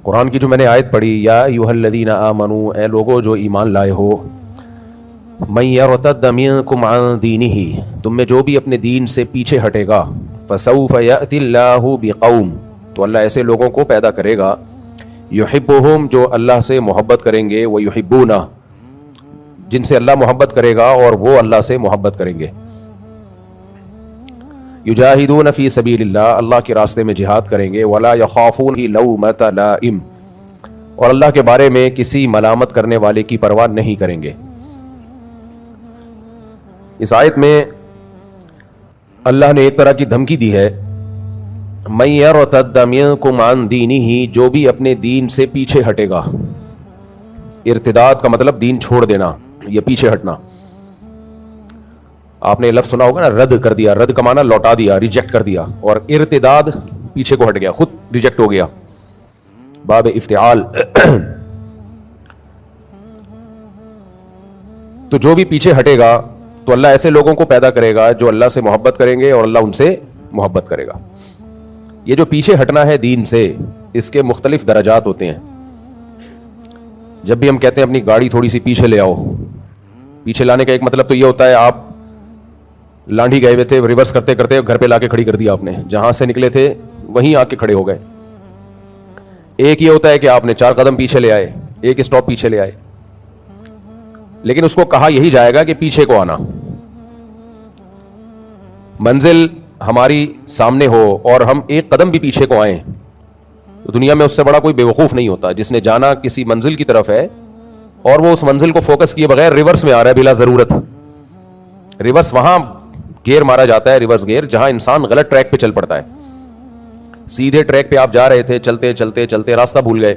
قرآن کی جو میں نے آیت پڑھی، یا ایھا الذین آمنوا، اے لوگو جو ایمان لائے ہو، من یرتد منکم عن دینہ، تم میں جو بھی اپنے دین سے پیچھے ہٹے گا، فسوف یأتی اللہ بقوم، تو اللہ ایسے لوگوں کو پیدا کرے گا، یحبہم، جو اللہ سے محبت کریں گے، ویحبونہ، جن سے اللہ محبت کرے گا اور وہ اللہ سے محبت کریں گے، یجاہدون فی سبیل اللہ، اللہ کے راستے میں جہاد کریں گے، ولا یخافون لومۃ لائم، اور اللہ کے بارے میں کسی ملامت کرنے والے کی پرواہ نہیں کریں گے۔ اس آیت میں اللہ نے ایک طرح کی دھمکی دی ہے، من یرتد منکم عن دینہ، جو بھی اپنے دین سے پیچھے ہٹے گا۔ ارتداد کا مطلب دین چھوڑ دینا یا پیچھے ہٹنا۔ آپ نے لفظ سنا ہوگا نا، رد کر دیا، رد کا معنی لوٹا دیا، ریجیکٹ کر دیا، اور ارتداد پیچھے کو ہٹ گیا، خود ریجیکٹ ہو گیا، باب افتعال۔ تو جو بھی پیچھے ہٹے گا تو اللہ ایسے لوگوں کو پیدا کرے گا جو اللہ سے محبت کریں گے اور اللہ ان سے محبت کرے گا۔ یہ جو پیچھے ہٹنا ہے دین سے، اس کے مختلف درجات ہوتے ہیں۔ جب بھی ہم کہتے ہیں اپنی گاڑی تھوڑی سی پیچھے لے آؤ، پیچھے لانے کا ایک مطلب تو یہ ہوتا ہے آپ لانڈھی گئے ہوئے تھے، ریورس کرتے کرتے گھر پہ لا کے کھڑی کر دیا آپ نے، جہاں سے نکلے تھے وہیں آ کے کھڑے ہو گئے۔ ایک یہ ہوتا ہے کہ آپ نے 4 قدم پیچھے لے آئے، ایک اسٹاپ پیچھے لے آئے، لیکن اس کو کہا یہی جائے گا کہ پیچھے کو آنا۔ منزل ہماری سامنے ہو اور ہم ایک قدم بھی پیچھے کو آئیں تو دنیا میں اس سے بڑا کوئی بیوقوف نہیں ہوتا جس نے جانا کسی منزل کی طرف ہے اور وہ اس منزل کو فوکس کیے بغیر ریورس میں آ رہا ہے بلا ضرورت۔ ریورس وہاں گیئر مارا جاتا ہے، ریورس گیئر، جہاں انسان غلط ٹریک پہ چل پڑتا ہے۔ سیدھے ٹریک پہ آپ جا رہے تھے، چلتے چلتے چلتے راستہ بھول گئے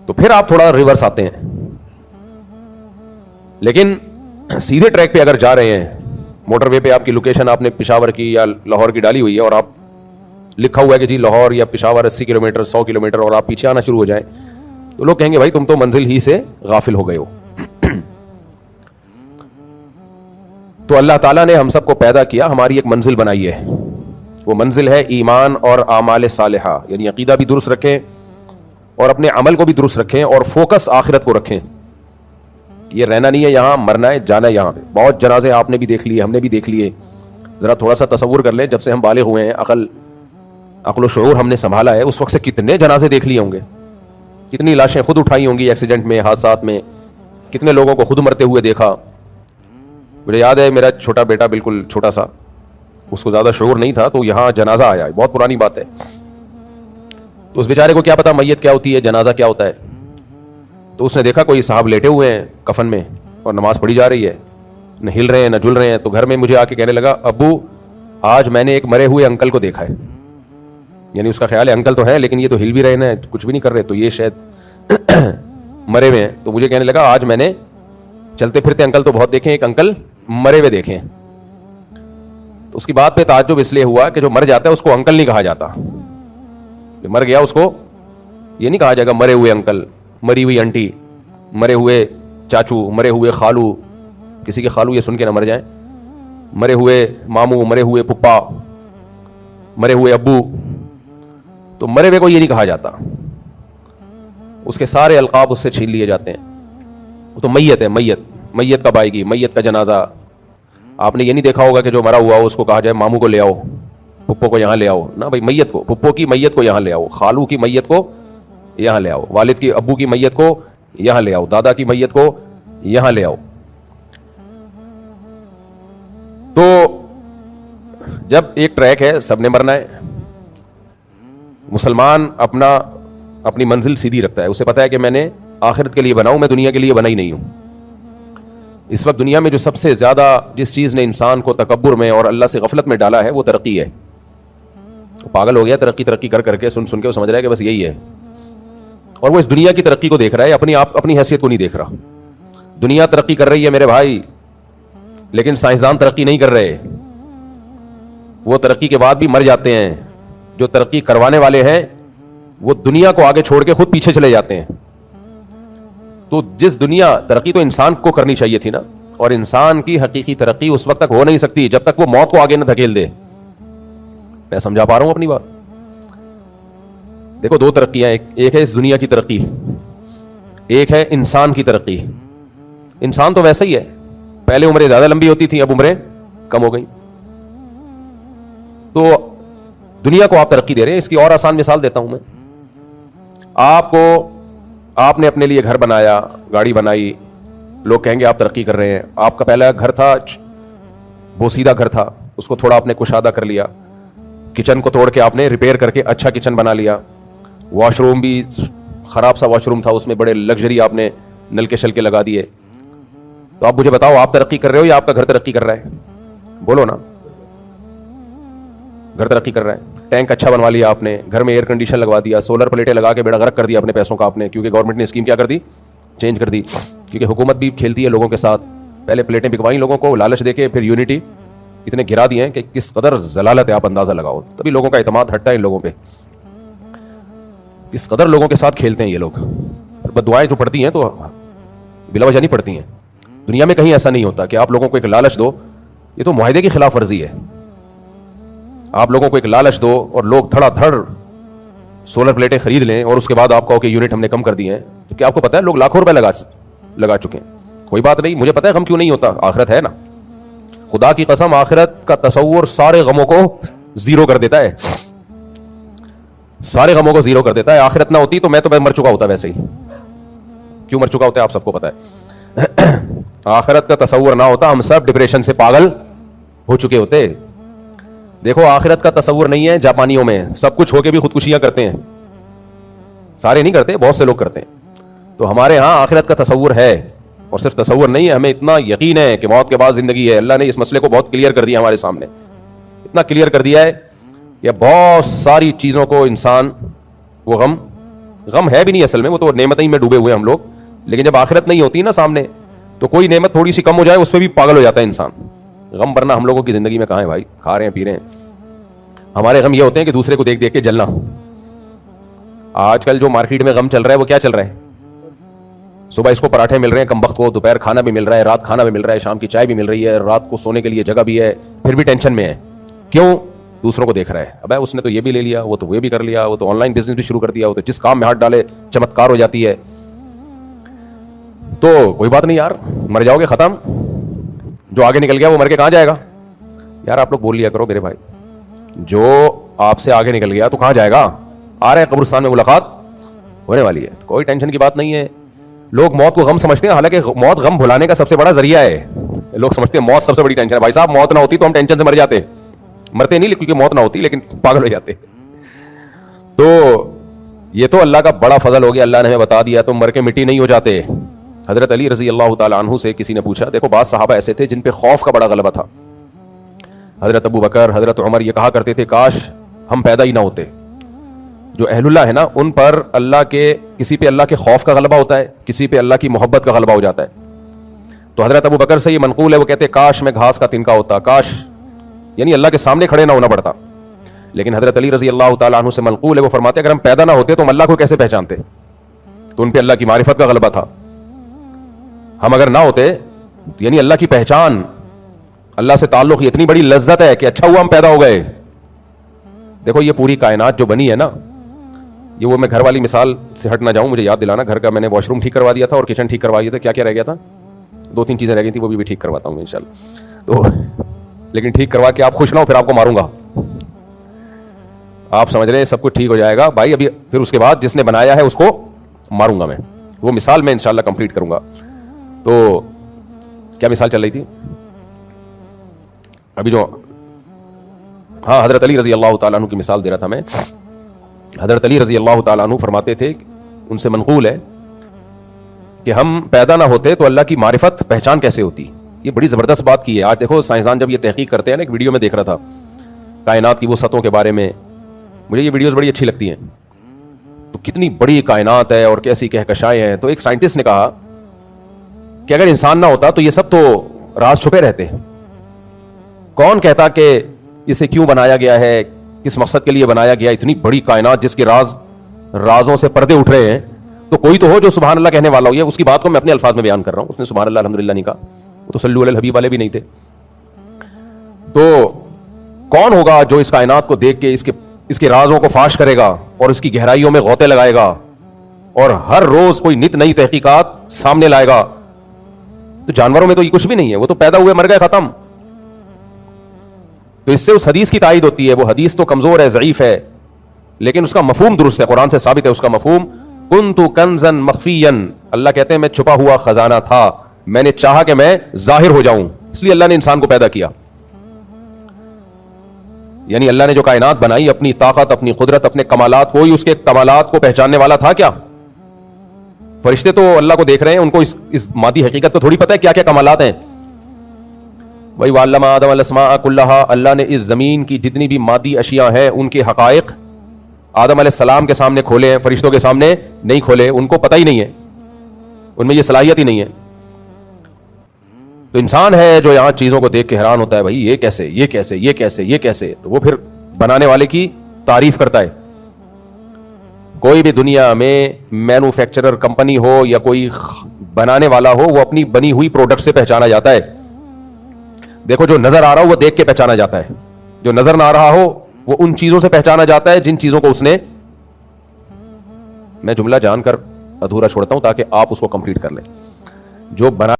تو پھر آپ تھوڑا ریورس آتے ہیں، لیکن سیدھے ٹریک پہ اگر جا رہے ہیں، موٹر وے پہ آپ کی لوکیشن آپ نے پشاور کی یا لاہور کی ڈالی ہوئی ہے اور آپ لکھا ہوا ہے کہ جی لاہور یا پشاور 80 کلومیٹر 100 کلومیٹر، اور آپ پیچھے آنا شروع ہو جائیں تو لوگ کہیں گے بھائی تم تو منزل ہی سے غافل ہو گئے ہو۔ تو اللہ تعالیٰ نے ہم سب کو پیدا کیا، ہماری ایک منزل بنائی ہے، وہ منزل ہے ایمان اور اعمال صالحہ، یعنی عقیدہ بھی درست رکھیں اور اپنے عمل کو بھی درست رکھیں اور فوکس آخرت کو رکھیں۔ یہ رہنا نہیں ہے یہاں، مرنا ہے، جانا ہے یہاں پہ۔ بہت جنازے آپ نے بھی دیکھ لیے، ہم نے بھی دیکھ لیے۔ ذرا تھوڑا سا تصور کر لیں، جب سے ہم بالغ ہوئے ہیں، عقل و شعور ہم نے سنبھالا ہے، اس وقت سے کتنے جنازے دیکھ لیے ہوں گے، کتنی لاشیں خود اٹھائی ہوں گی ایکسیڈنٹ میں، حادثات میں، کتنے لوگوں کو خود مرتے ہوئے دیکھا۔ مجھے یاد ہے میرا چھوٹا بیٹا، بالکل چھوٹا سا، اس کو زیادہ شعور نہیں تھا، تو یہاں جنازہ آیا، بہت پرانی بات ہے، تو اس بیچارے کو کیا پتا میت کیا ہوتی ہے، جنازہ کیا ہوتا ہے۔ تو اس نے دیکھا کوئی صاحب لیٹے ہوئے ہیں کفن میں اور نماز پڑھی جا رہی ہے، نہ ہل رہے ہیں نہ جل رہے ہیں، تو گھر میں مجھے آ کے کہنے لگا ابو آج میں نے ایک مرے ہوئے انکل کو دیکھا ہے، یعنی اس کا خیال ہے انکل تو ہے لیکن یہ تو ہل بھی رہے ہیں، کچھ بھی نہیں کر رہے، تو یہ شاید مرے ہوئے ہیں۔ تو مجھے کہنے لگا آج میں نے چلتے پھرتے انکل تو بہت دیکھے، ایک انکل مرے ہوئے دیکھے۔ تو اس کی بات پہ تعجب اس لیے ہوا کہ جو مر جاتا ہے اس کو انکل نہیں کہا جاتا، جو مر گیا اس کو یہ نہیں کہا جائے گا مرے ہوئے انکل، مری ہوئی انٹی، مرے ہوئے چاچو، مرے ہوئے خالو، کسی کے خالو یہ سن کے نہ مر جائیں، مرے ہوئے ماموں، مرے ہوئے پپا، مرے ہوئے ابو، تو مرے ہوئے کو یہ نہیں کہا جاتا، اس کے سارے القاب اس سے چھین لیے جاتے ہیں۔ تو میت ہے، میت کب آئے گی، میت کا جنازہ۔ آپ نے یہ نہیں دیکھا ہوگا کہ جو مرا ہوا ہو اس کو کہا جائے ماموں کو لے آؤ، پپو کو یہاں لے آؤ، نہ بھائی میت کو، پپو کی میت کو یہاں لے آؤ، خالو کی میت کو یہاں لے آؤ، والد کی ابو کی میت کو یہاں لے آؤ، دادا کی میت کو یہاں لے آؤ۔ تو جب ایک ٹریک ہے، سب نے مرنا ہے، مسلمان اپنی منزل سیدھی رکھتا ہے، اسے پتا ہے کہ میں نے آخرت کے لیے بناؤں، میں دنیا کے لیے بنا ہی نہیں ہوں۔ اس وقت دنیا میں جو سب سے زیادہ جس چیز نے انسان کو تکبر میں اور اللہ سے غفلت میں ڈالا ہے وہ ترقی ہے۔ پاگل ہو گیا ترقی کر کے، سن کے وہ سمجھ رہا ہے کہ بس یہی ہے، اور وہ اس دنیا کی ترقی کو دیکھ رہا ہے، اپنی حیثیت کو نہیں دیکھ رہا۔ دنیا ترقی کر رہی ہے میرے بھائی، لیکن سائنسدان ترقی نہیں کر رہے، وہ ترقی کے بعد بھی مر جاتے ہیں۔ جو ترقی کروانے والے ہیں وہ دنیا کو آگے چھوڑ کے خود پیچھے چلے جاتے ہیں۔ تو جس دنیا ترقی تو انسان کو کرنی چاہیے تھی نا، اور انسان کی حقیقی ترقی اس وقت تک ہو نہیں سکتی جب تک وہ موت کو آگے نہ دھکیل دے۔ میں سمجھا پا رہا ہوں اپنی بات؟ دیکھو دو ترقیاں، ایک ہے اس دنیا کی ترقی، ایک ہے انسان کی ترقی. انسان تو ویسا ہی ہے، پہلے عمریں زیادہ لمبی ہوتی تھیں، اب عمریں کم ہو گئی. تو دنیا کو آپ ترقی دے رہے ہیں. اس کی اور آسان مثال دیتا ہوں میں. آپ نے اپنے لیے گھر بنایا، گاڑی بنائی، لوگ کہیں گے آپ ترقی کر رہے ہیں. آپ کا پہلا گھر تھا بوسیدہ گھر تھا، اس کو تھوڑا آپ نے کشادہ کر لیا، کچن کو توڑ کے آپ نے ریپیئر کر کے اچھا کچن بنا لیا. واش روم بھی خراب سا واش روم تھا، اس میں بڑے لگژری آپ نے نل کے شل کے لگا دیے. تو آپ مجھے بتاؤ آپ ترقی کر رہے ہو یا آپ کا گھر ترقی کر رہا ہے؟ بولو نا. گھر ترقی کر رہا ہے. ٹینک اچھا بنوا لیا آپ نے، گھر میں ایئر کنڈیشن لگوا دیا، سولر پلیٹیں لگا کے بیڑا غرق کر دیا اپنے پیسوں کا آپ نے، کیونکہ گورنمنٹ نے اسکیم کیا کر دی، چینج کر دی. کیونکہ حکومت بھی کھیلتی ہے لوگوں کے ساتھ. پہلے پلیٹیں بکوائیں لوگوں کو لالچ دے کے، پھر یونٹی اتنے گرا دیے ہیں کہ کس قدر ضلالت ہے آپ اندازہ لگاؤ. تبھی لوگوں کا اعتماد ہٹتا ہے ان لوگوں پہ. اس قدر لوگوں کے ساتھ کھیلتے ہیں یہ لوگ. بد دعائیں جو پڑتی ہیں تو بلا وجہ نہیں پڑتی ہیں. دنیا میں کہیں ایسا نہیں ہوتا کہ آپ لوگوں کو ایک لالچ دو، یہ تو معاہدے کی خلاف ورزی ہے. آپ لوگوں کو ایک لالچ دو اور لوگ دھڑا دھڑ سولر پلیٹیں خرید لیں اور اس کے بعد آپ کہو کہ یونٹ ہم نے کم کر دیے ہیں. تو کیا آپ کو پتا ہے لوگ لاکھوں روپے لگا چکے ہیں. کوئی بات نہیں، مجھے پتا ہے غم کیوں نہیں ہوتا، آخرت ہے نا. خدا کی قسم آخرت کا تصور سارے غموں کو زیرو کر دیتا ہے، سارے غموں کو زیرو کر دیتا ہے. آخرت نہ ہوتی تو میں مر چکا ہوتا ویسے ہی. کیوں مر چکا ہوتا ہے آپ سب کو پتا ہے. آخرت کا تصور نہ ہوتا ہم سب ڈپریشن سے پاگل ہو چکے ہوتے. دیکھو آخرت کا تصور نہیں ہے جاپانیوں میں، سب کچھ ہو کے بھی خودکشیاں کرتے ہیں. سارے نہیں کرتے، بہت سے لوگ کرتے ہیں. تو ہمارے ہاں آخرت کا تصور ہے، اور صرف تصور نہیں ہے، ہمیں اتنا یقین ہے کہ موت کے بعد زندگی ہے. اللہ نے اس مسئلے کو بہت کلیئر کر دیا ہمارے سامنے، اتنا کلیئر کر دیا ہے کہ بہت ساری چیزوں کو انسان وہ غم ہے بھی نہیں اصل میں، وہ تو نعمتیں میں ڈوبے ہوئے ہم لوگ. لیکن جب آخرت نہیں ہوتی نا سامنے تو کوئی نعمت تھوڑی سی کم ہو جائے اس پہ بھی پاگل ہو جاتا ہے انسان. غم ورنہ ہم لوگوں کی زندگی میں کہاں ہے بھائی، کھا رہے ہیں پی رہے ہیں. ہمارے غم یہ ہوتے ہیں کہ دوسرے کو دیکھ دیکھ کے جلنا. آج کل جو مارکیٹ میں غم چل رہا ہے وہ کیا چل رہا ہے؟ صبح اس کو پراٹھے مل رہے ہیں کم وقت کو، دوپہر کھانا بھی مل رہا ہے، رات کھانا بھی مل رہا ہے، شام کی چائے بھی مل رہی ہے، رات کو سونے کے لیے جگہ بھی ہے، پھر بھی ٹینشن میں ہے. کیوں؟ دوسروں کو دیکھ رہا ہے. ابے اس نے تو یہ بھی لے لیا، وہ تو وہ بھی کر لیا، وہ تو آن لائن بزنس بھی شروع کر دیا، وہ تو جس کام میں ہاتھ ڈالے چمتکار ہو جاتی ہے. تو کوئی بات نہیں یار، مر جاؤ گے ختم. جو آگے نکل گیا وہ مر کے کہاں جائے گا؟ یار آپ لوگ بول لیا کرو میرے بھائی، جو آپ سے آگے نکل گیا تو کہاں جائے گا؟ آ رہے ہیں قبرستان میں ملاقات ہونے والی ہے، کوئی ٹینشن کی بات نہیں ہے. لوگ موت کو غم سمجھتے ہیں، حالانکہ موت غم بھلانے کا سب سے بڑا ذریعہ ہے. لوگ سمجھتے ہیں موت سب سے بڑی ٹینشن ہے. بھائی صاحب موت نہ ہوتی تو ہم ٹینشن سے مر جاتے، مرتے نہیں کیونکہ موت نہ ہوتی، لیکن پاگل ہو جاتے. تو یہ تو اللہ کا بڑا فضل ہو گیا، اللہ نے ہمیں بتا دیا تم مر کے مٹی نہیں ہو جاتے. حضرت علی رضی اللہ تعالیٰ عنہ سے کسی نے پوچھا، دیکھو بعض صحابہ ایسے تھے جن پہ خوف کا بڑا غلبہ تھا. حضرت ابو بکر، حضرت عمر یہ کہا کرتے تھے کاش ہم پیدا ہی نہ ہوتے. جو اہل اللہ ہے نا ان پر اللہ کے، کسی پہ اللہ کے خوف کا غلبہ ہوتا ہے، کسی پہ اللہ کی محبت کا غلبہ ہو جاتا ہے. تو حضرت ابو بکر سے یہ منقول ہے، وہ کہتے کاش میں گھاس کا تنکا ہوتا، کاش یعنی اللہ کے سامنے کھڑے نہ ہونا پڑتا. لیکن حضرت علی رضی اللہ تعالیٰ عنہ سے منقول ہے، وہ فرماتے اگر ہم پیدا نہ ہوتے تو ہم اللہ کو کیسے پہچانتے؟ تو ان پہ اللہ کی معرفت کا غلبہ تھا. ہم اگر نہ ہوتے یعنی اللہ کی پہچان، اللہ سے تعلق، یہ اتنی بڑی لذت ہے کہ اچھا ہوا ہم پیدا ہو گئے. دیکھو یہ پوری کائنات جو بنی ہے نا، یہ وہ میں گھر والی مثال سے ہٹ نہ جاؤں، مجھے یاد دلانا. گھر کا میں نے واش روم ٹھیک کروا دیا تھا اور کچن ٹھیک کروا دیا تھا. کیا کیا رہ گیا تھا؟ 2-3 چیزیں رہ گئی تھیں، وہ بھی ٹھیک کرواتا ہوں انشاءاللہ. تو لیکن ٹھیک کروا کے آپ خوش نہ ہو پھر آپ کو ماروں گا. آپ سمجھ رہے ہیں سب کچھ ٹھیک ہو جائے گا بھائی، ابھی پھر اس کے بعد جس نے بنایا ہے اس کو ماروں گا میں. وہ مثال میں انشاءاللہ کمپلیٹ کروں گا. تو کیا مثال چل رہی تھی ابھی جو؟ ہاں حضرت علی رضی اللہ تعالیٰ عنہ کی مثال دے رہا تھا میں. حضرت علی رضی اللہ تعالیٰ عنہ فرماتے تھے، ان سے منقول ہے کہ ہم پیدا نہ ہوتے تو اللہ کی معرفت پہچان کیسے ہوتی. یہ بڑی زبردست بات کی ہے. آج دیکھو سائنسدان جب یہ تحقیق کرتے ہیں نا، ایک ویڈیو میں دیکھ رہا تھا کائنات کی وسعتوں کے بارے میں، مجھے یہ ویڈیوز بڑی اچھی لگتی ہیں. تو کتنی بڑی کائنات ہے اور کیسی کہکشائیں ہیں. تو ایک سائنٹسٹ نے کہا کہ اگر انسان نہ ہوتا تو یہ سب تو راز چھپے رہتے. کون کہتا کہ اسے کیوں بنایا گیا ہے، کس مقصد کے لیے بنایا گیا؟ اتنی بڑی کائنات جس کے رازوں سے پردے اٹھ رہے ہیں، تو کوئی تو ہو جو سبحان اللہ کہنے والا ہو. یہ اس کی بات کو میں اپنے الفاظ میں بیان کر رہا ہوں، اس نے سبحان اللہ الحمدللہ نہیں کہا، وہ تو صلو علی الحبیب والے بھی نہیں تھے. تو کون ہوگا جو اس کائنات کو دیکھ کے اس کے رازوں کو فاش کرے گا اور اس کی گہرائیوں میں غوطے لگائے گا اور ہر روز کوئی نت نئی تحقیقات سامنے لائے گا. تو جانوروں میں تو یہ کچھ بھی نہیں ہے, وہ تو پیدا ہوئے مر گئے ختم. تو اس سے اس حدیث کی تائید ہوتی ہے. وہ حدیث تو کمزور ہے, ضعیف ہے, لیکن اس کا مفہوم درست ہے, قرآن سے ثابت ہے اس کا مفہوم. کنت کنزا مخفیا, اللہ کہتے ہیں میں چھپا ہوا خزانہ تھا, میں نے چاہا کہ میں ظاہر ہو جاؤں, اس لیے اللہ نے انسان کو پیدا کیا. یعنی اللہ نے جو کائنات بنائی, اپنی طاقت, اپنی قدرت, اپنے کمالات, کوئی اس کے کمالات کو پہچاننے والا تھا کیا؟ فرشتے تو اللہ کو دیکھ رہے ہیں, ان کو اس مادی حقیقت کو تھوڑی پتہ ہے کیا کیا کمالات ہیں. وہی وعلم آدم الاسماء کلھا, اللہ نے اس زمین کی جتنی بھی مادی اشیاء ہیں ان کے حقائق آدم علیہ السلام کے سامنے کھولے ہیں, فرشتوں کے سامنے نہیں کھولے, ان کو پتہ ہی نہیں ہے, ان میں یہ صلاحیت ہی نہیں ہے. تو انسان ہے جو یہاں چیزوں کو دیکھ کے حیران ہوتا ہے, بھائی یہ کیسے, یہ کیسے, یہ کیسے, یہ کیسے, تو وہ پھر بنانے والے کی تعریف کرتا ہے. کوئی بھی دنیا میں مینوفیکچرر کمپنی ہو یا کوئی بنانے والا ہو, وہ اپنی بنی ہوئی پروڈکٹ سے پہچانا جاتا ہے. دیکھو جو نظر آ رہا ہو وہ دیکھ کے پہچانا جاتا ہے, جو نظر نہ آ رہا ہو وہ ان چیزوں سے پہچانا جاتا ہے جن چیزوں کو اس نے. میں جملہ جان کر ادھورا چھوڑتا ہوں تاکہ آپ اس کو کمپلیٹ کر لیں. جو بنا